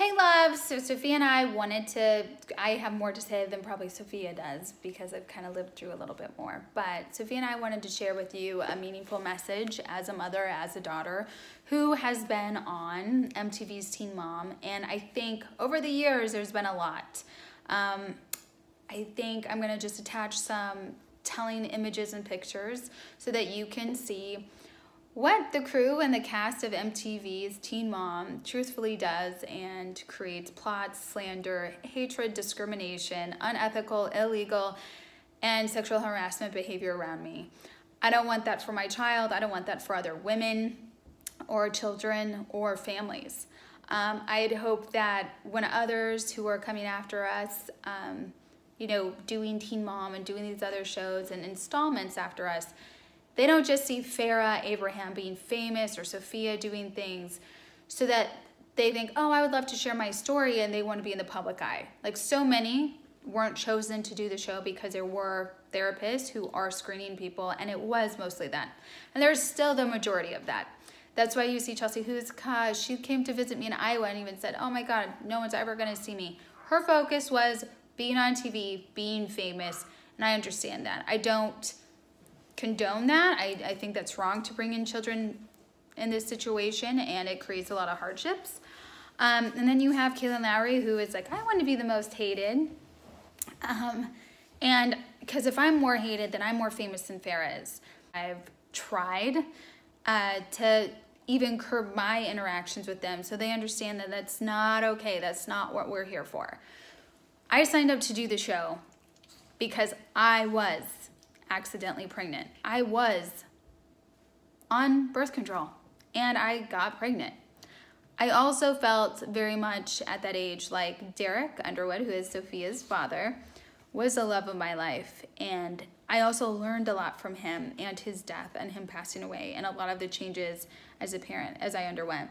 Hey loves, so Sophia and I I have more to say than probably Sophia does because I've kind of lived through a little bit more. But Sophia and I wanted to share with you a meaningful message as a mother, as a daughter, who has been on MTV's Teen Mom. And I think over the years, there's been a lot. I think I'm gonna just attach some telling images and pictures so that you can see what the crew and the cast of MTV's Teen Mom truthfully does and creates plots, slander, hatred, discrimination, unethical, illegal, and sexual harassment behavior around me. I don't want that for my child. I don't want that for other women or children or families. I'd hope that when others who are coming after us, doing Teen Mom and doing these other shows and installments after us, they don't just see Farrah Abraham being famous or Sophia doing things so that they think, oh, I would love to share my story, and they want to be in the public eye. Like, so many weren't chosen to do the show because there were therapists who are screening people, and it was mostly that. And there's still the majority of that. That's why you see Chelsea Houska. She came to visit me in Iowa and even said, oh my God, no one's ever gonna see me. Her focus was being on TV, being famous, and I understand that. I don't condone that. I think that's wrong to bring in children in this situation, and it creates a lot of hardships. And then you have Kaylin Lowry, who is like, I want to be the most hated. And because if I'm more hated, then I'm more famous than Farrah is. I've tried to even curb my interactions with them so they understand that that's not okay. That's not what we're here for. I signed up to do the show because I was accidentally pregnant. I was on birth control and I got pregnant. I also felt very much at that age like Derek Underwood, who is Sophia's father, was the love of my life. And I also learned a lot from him and his death and him passing away and a lot of the changes as a parent as I underwent.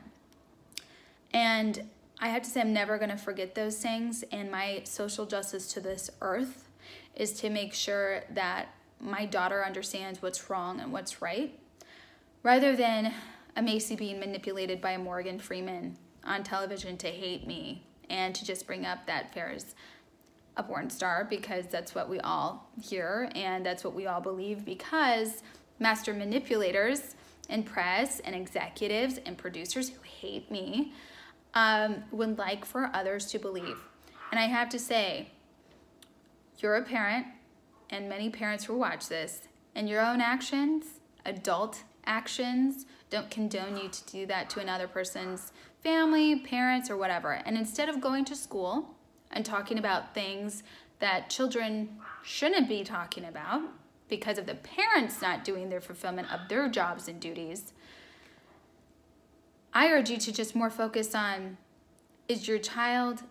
And I have to say, I'm never gonna forget those things, and my social justice to this earth is to make sure that my daughter understands what's wrong and what's right, rather than a Macy being manipulated by a Morgan Freeman on television to hate me and to just bring up that Farrah's a porn star, because that's what we all hear and that's what we all believe, because master manipulators and press and executives and producers who hate me would like for others to believe. And I have to say, you're a parent, and many parents who watch this, and your own actions, adult actions, don't condone you to do that to another person's family, parents, or whatever. And instead of going to school and talking about things that children shouldn't be talking about because of the parents not doing their fulfillment of their jobs and duties, I urge you to just more focus on, is your child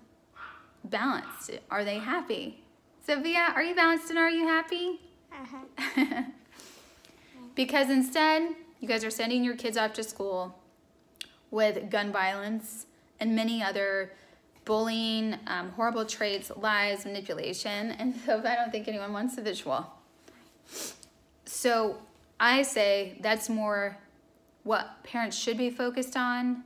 balanced? Are they happy? Sophia, are you balanced and are you happy? Uh-huh. Because instead, you guys are sending your kids off to school with gun violence and many other bullying, horrible traits, lies, manipulation, and so I don't think anyone wants the visual. So I say that's more what parents should be focused on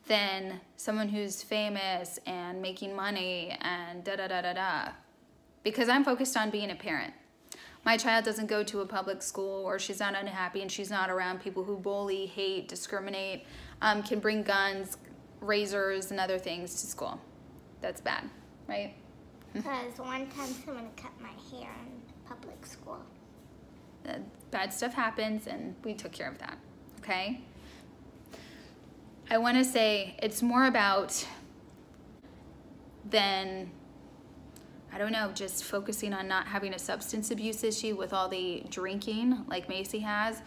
than someone who's famous and making money and da-da-da-da-da. Because I'm focused on being a parent. My child doesn't go to a public school, or she's not unhappy and she's not around people who bully, hate, discriminate, can bring guns, razors, and other things to school. That's bad, right? Because one time someone cut my hair in public school. Bad stuff happens, and we took care of that, okay? I want to say it's more about than, I don't know, just focusing on not having a substance abuse issue with all the drinking like Macy has,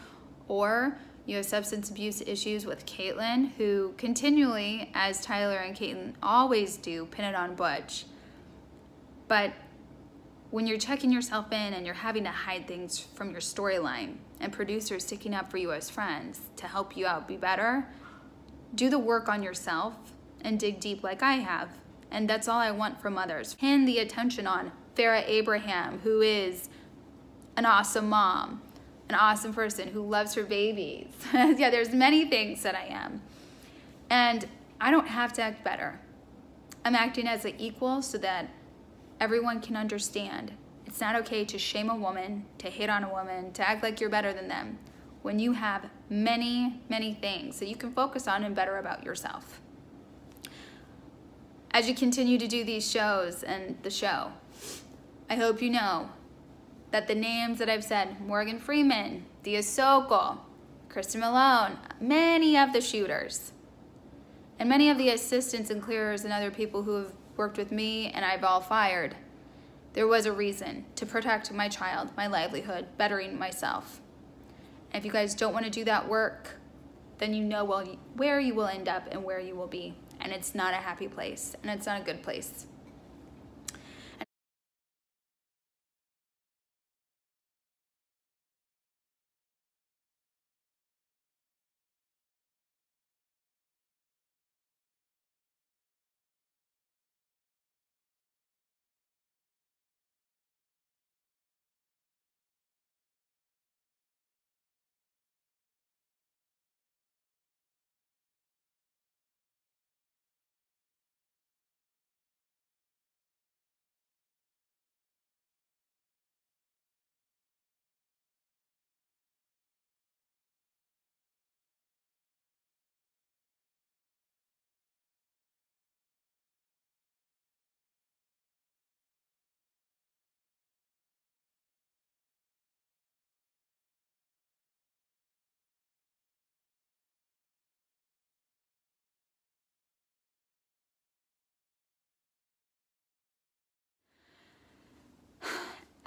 or you have substance abuse issues with Caitlin, who continually, as Tyler and Caitlin always do, pin it on Butch. But when you're checking yourself in and you're having to hide things from your storyline and producers sticking up for you as friends to help you out be better, do the work on yourself and dig deep like I have. And that's all I want from others. Pin the attention on Farrah Abraham, who is an awesome mom, an awesome person who loves her babies. Yeah, there's many things that I am. And I don't have to act better. I'm acting as an equal so that everyone can understand. It's not okay to shame a woman, to hate on a woman, to act like you're better than them when you have many, many things that you can focus on and better about yourself. As you continue to do these shows and the show, I hope you know that the names that I've said, Morgan Freeman, Dia Sokol, Kristen Malone, many of the shooters, and many of the assistants and clearers and other people who have worked with me and I've all fired, there was a reason to protect my child, my livelihood, bettering myself. And if you guys don't want to do that work, then you know where you will end up and where you will be. And it's not a happy place, and it's not a good place.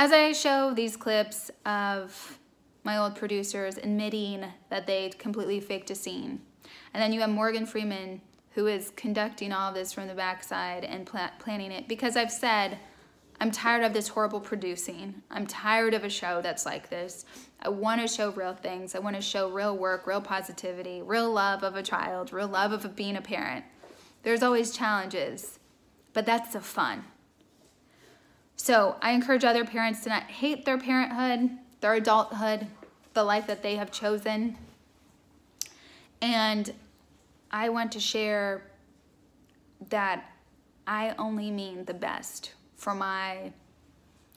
As I show these clips of my old producers admitting that they completely faked a scene, and then you have Morgan Freeman, who is conducting all of this from the backside and planning it, because I've said, I'm tired of this horrible producing. I'm tired of a show that's like this. I want to show real things. I want to show real work, real positivity, real love of a child, real love of being a parent. There's always challenges, but that's the fun. So I encourage other parents to not hate their parenthood, their adulthood, the life that they have chosen. And I want to share that I only mean the best for my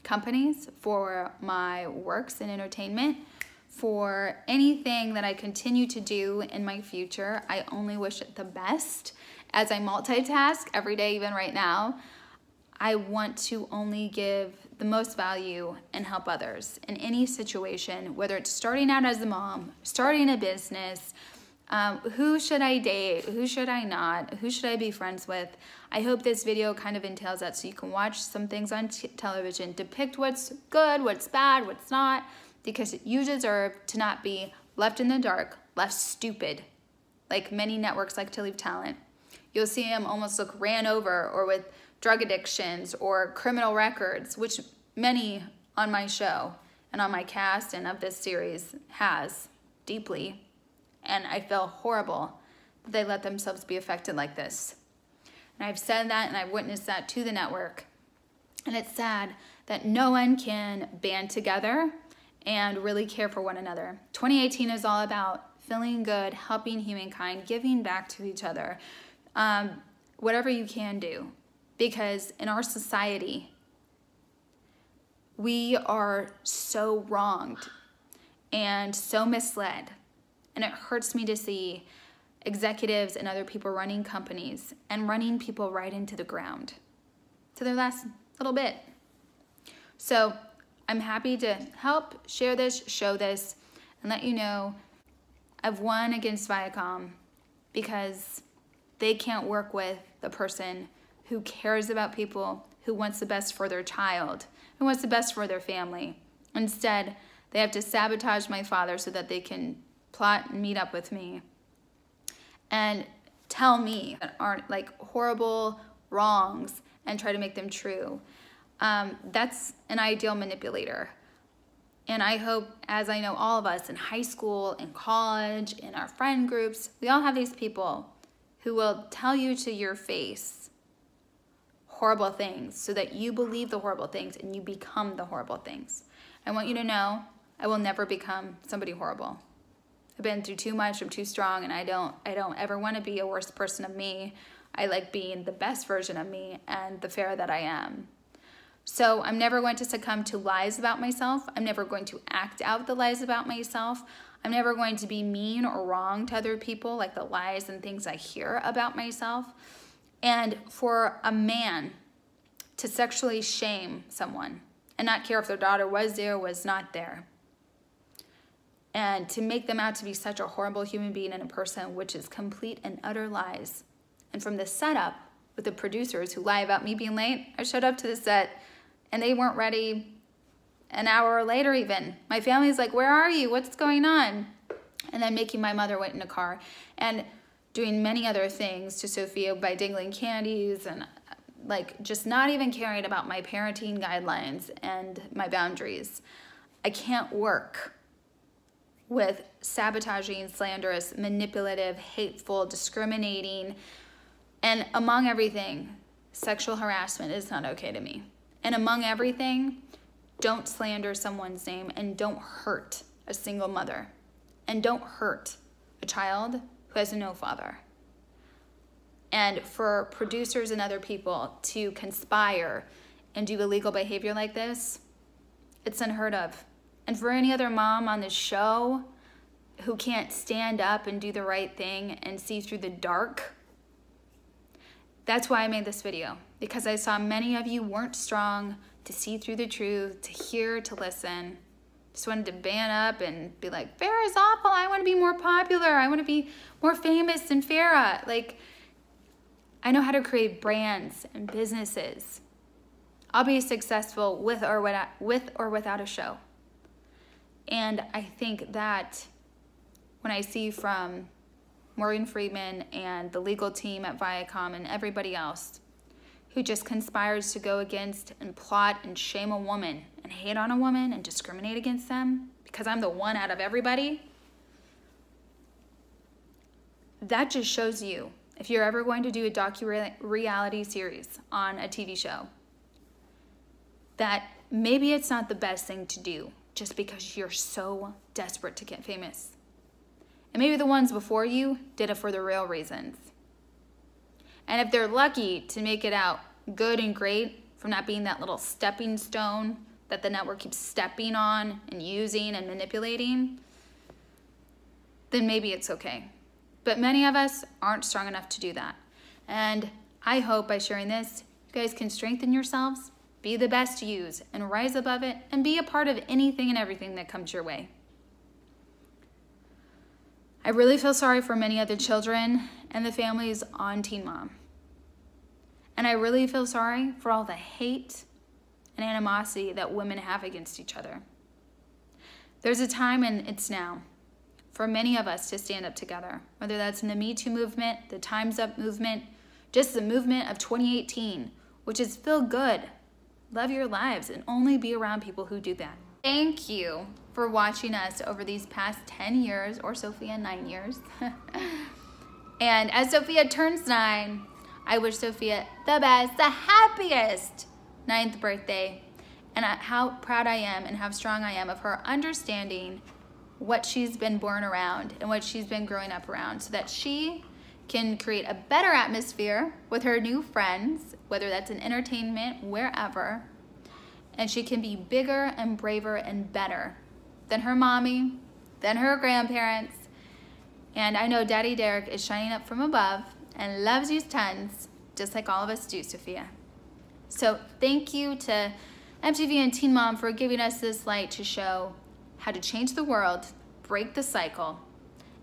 companies, for my works in entertainment, for anything that I continue to do in my future. I only wish it the best as I multitask every day, even right now. I want to only give the most value and help others in any situation, whether it's starting out as a mom, starting a business, who should I date, who should I not, who should I be friends with. I hope this video kind of entails that so you can watch some things on television, depict what's good, what's bad, what's not, because you deserve to not be left in the dark, left stupid, like many networks like to leave talent. You'll see them almost look ran over or with drug addictions or criminal records, which many on my show and on my cast and of this series has deeply. And I feel horrible that they let themselves be affected like this. And I've said that and I've witnessed that to the network. And it's sad that no one can band together and really care for one another. 2018 is all about feeling good, helping humankind, giving back to each other, whatever you can do. Because in our society, we are so wronged and so misled. And it hurts me to see executives and other people running companies and running people right into the ground to their last little bit. So I'm happy to help share this, show this, and let you know I've won against Viacom because they can't work with the person who cares about people, who wants the best for their child, who wants the best for their family. Instead, they have to sabotage my father so that they can plot and meet up with me and tell me that aren't like horrible wrongs and try to make them true. That's an ideal manipulator. And I hope, as I know all of us in high school, in college, in our friend groups, we all have these people who will tell you to your face horrible things so that you believe the horrible things and you become the horrible things. I want you to know I will never become somebody horrible. I've been through too much, I'm too strong, and I don't ever want to be a worse person of me I like being the best version of me and the Farrah that I am. So I'm never going to succumb to lies about myself. I'm never going to act out the lies about myself. I'm never going to be mean or wrong to other people, like the lies and things I hear about myself. And for a man to sexually shame someone and not care if their daughter was there or was not there, and to make them out to be such a horrible human being and a person, which is complete and utter lies. And from the setup with the producers who lie about me being late, I showed up to the set and they weren't ready an hour later even. My family's like, where are you? What's going on? And then making my mother wait in a car and doing many other things to Sophia by dangling candies and like just not even caring about my parenting guidelines and my boundaries. I can't work with sabotaging, slanderous, manipulative, hateful, discriminating, and among everything, sexual harassment is not okay to me. And among everything, don't slander someone's name and don't hurt a single mother. And don't hurt a child who has no father. And for producers and other people to conspire and do illegal behavior like this, it's unheard of. And for any other mom on this show who can't stand up and do the right thing and see through the dark, that's why I made this video. Because I saw many of you weren't strong to see through the truth, to hear, to listen. Just wanted to band up and be like, Farrah's awful. I want to be more popular. I want to be more famous than Farrah. Like, I know how to create brands and businesses. I'll be successful with or without a show. And I think that when I see from Morgan Freeman and the legal team at Viacom and everybody else who just conspires to go against and plot and shame a woman and hate on a woman and discriminate against them because I'm the one out of everybody, that just shows you, if you're ever going to do a docu-reality series on a TV show, that maybe it's not the best thing to do just because you're so desperate to get famous. And maybe the ones before you did it for the real reasons. And if they're lucky to make it out good and great from not being that little stepping stone that the network keeps stepping on and using and manipulating, then maybe it's okay. But many of us aren't strong enough to do that. And I hope by sharing this, you guys can strengthen yourselves, be the best yous, and rise above it, and be a part of anything and everything that comes your way. I really feel sorry for many of the children and the families on Teen Mom. And I really feel sorry for all the hate and animosity that women have against each other. There's a time, and it's now, for many of us to stand up together, whether that's in the Me Too movement, the Time's Up movement, just the movement of 2018, which is feel good, love your lives, and only be around people who do that. Thank you for watching us over these past 10 years, or Sophia, 9 years. And as Sophia turns 9, I wish Sophia the best, the happiest 9th birthday, and how proud I am and how strong I am of her understanding what she's been born around and what she's been growing up around, so that she can create a better atmosphere with her new friends, whether that's in entertainment, wherever, and she can be bigger and braver and better than her mommy, than her grandparents. And I know Daddy Derek is shining up from above and loves you tons, just like all of us do, Sophia. So thank you to MTV and Teen Mom for giving us this light to show how to change the world, break the cycle,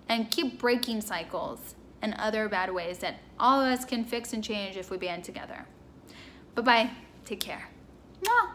and keep breaking cycles and other bad ways that all of us can fix and change if we band together. Bye-bye. Take care. Mwah.